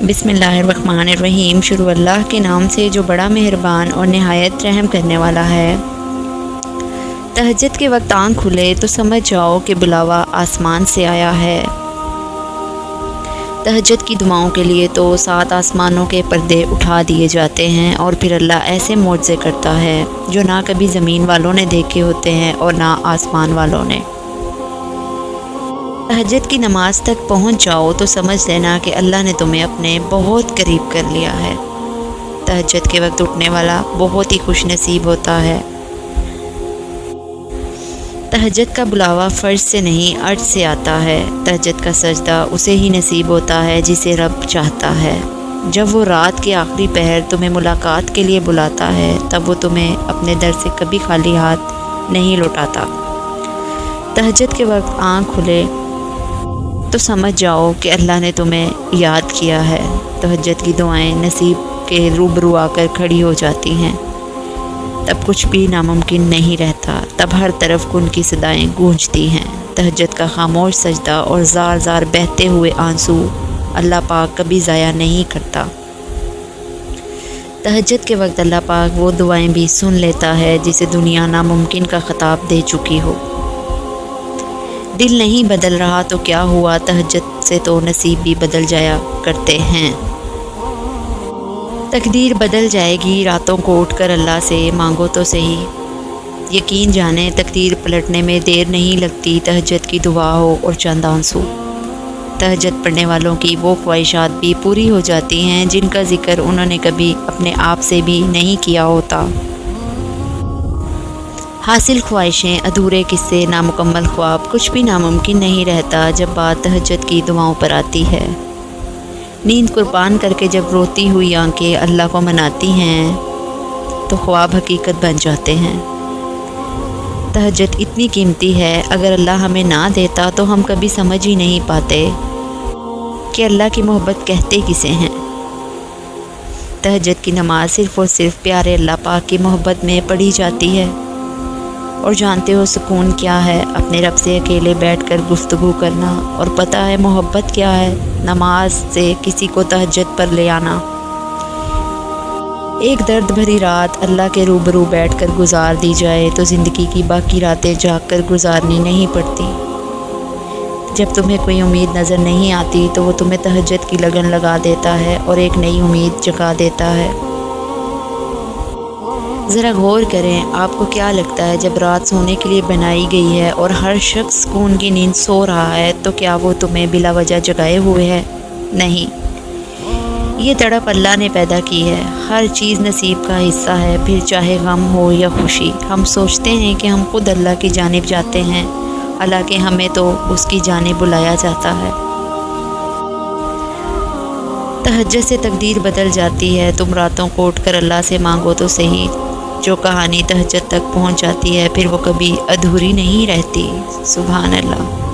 बिस्मिल्लाहिर्रहमानिर्रहीम। शुरू अल्लाह के नाम से जो बड़ा मेहरबान और नहायत रहम करने वाला है। तहज्जुद के वक्त आँख खुले तो समझ जाओ कि बुलावा आसमान से आया है। तहज्जुद की दुआओं के लिए तो 7 आसमानों के पर्दे उठा दिए जाते हैं और फिर अल्लाह ऐसे मोज़े करता है जो ना कभी ज़मीन वालों ने देखे होते हैं और ना आसमान वालों ने। तहज्जुद की नमाज तक पहुंच जाओ तो समझ लेना कि अल्लाह ने तुम्हें अपने बहुत करीब कर लिया है। तहज्जुद के वक्त उठने वाला बहुत ही खुश नसीब होता है। तहज्जुद का बुलावा फ़र्ज से नहीं अर्ज से आता है। तहज्जुद का सजदा उसे ही नसीब होता है जिसे रब चाहता है। जब वो रात के आखिरी पहर तुम्हें मुलाकात के लिए बुलाता है तब वो तुम्हें अपने दर से कभी खाली हाथ नहीं लौटाता। तहज्जुद के वक्त आँख खुले तो समझ जाओ कि अल्लाह ने तुम्हें याद किया है। तहज्जुद की दुआएं नसीब के रूबरू आकर खड़ी हो जाती हैं। तब कुछ भी नामुमकिन नहीं रहता। तब हर तरफ उनकी सदाएं गूंजती हैं। तहज्जुद का खामोश सजदा और ज़ार ज़ार बहते हुए आंसू अल्लाह पाक कभी ज़ाया नहीं करता। तहज्जुद के वक्त अल्लाह पाक वो दुआएं भी सुन लेता है जिसे दुनिया नामुमकिन का ख़िताब दे चुकी हो। दिल नहीं बदल रहा तो क्या हुआ, तहज्जुद से तो नसीब भी बदल जाया करते हैं। तकदीर बदल जाएगी रातों को उठकर अल्लाह से मांगो तो सही। यकीन जाने तकदीर पलटने में देर नहीं लगती। तहज्जुद की दुआ हो और चंद आंसू। तहज्जुद पढ़ने वालों की वो ख्वाहिशात भी पूरी हो जाती हैं जिनका जिक्र उन्होंने कभी अपने आप से भी नहीं किया होता। हासिल ख्वाहिशें, अधूरे किस्से, नामुकम्मल ख्वाब, कुछ भी नामुमकिन नहीं रहता जब बात तहज्जुद की दुआओं पर आती है। नींद कुर्बान करके जब रोती हुई आंखें अल्लाह को मनाती हैं तो ख्वाब हकीकत बन जाते हैं। तहज्जुद इतनी कीमती है, अगर अल्लाह हमें ना देता तो हम कभी समझ ही नहीं पाते कि अल्लाह की मोहब्बत कहते किसे हैं। तहज्जुद की नमाज सिर्फ़ और सिर्फ प्यारे अल्लाह पाक की मोहब्बत में पढ़ी जाती है। और जानते हो सुकून क्या है? अपने रब से अकेले बैठकर गुफ्तगू करना। और पता है मोहब्बत क्या है? नमाज से किसी को तहज्जुद पर ले आना। एक दर्द भरी रात अल्लाह के रूबरू बैठकर गुजार दी जाए तो ज़िंदगी की बाकी रातें जाग कर गुजारनी नहीं पड़ती। जब तुम्हें कोई उम्मीद नज़र नहीं आती तो वो तुम्हें तहज्जुद की लगन लगा देता है और एक नई उम्मीद जगा देता है। ज़रा गौर करें, आपको क्या लगता है जब रात सोने के लिए बनाई गई है और हर शख्स सुकून की नींद सो रहा है तो क्या वो तुम्हें बिला वजह जगाए हुए है? नहीं, ये तड़प अल्लाह ने पैदा की है। हर चीज़ नसीब का हिस्सा है, फिर चाहे गम हो या खुशी। हम सोचते हैं कि हम खुद अल्लाह की जानिब जाते हैं, हालांकि हमें तो उसकी जानिब बुलाया जाता है। तहज्जुद से तकदीर बदल जाती है। तुम रातों को उठकर अल्लाह से मांगो तो सही। जो कहानी तहज्जुद तक पहुंच जाती है फिर वो कभी अधूरी नहीं रहती। सुभान अल्लाह।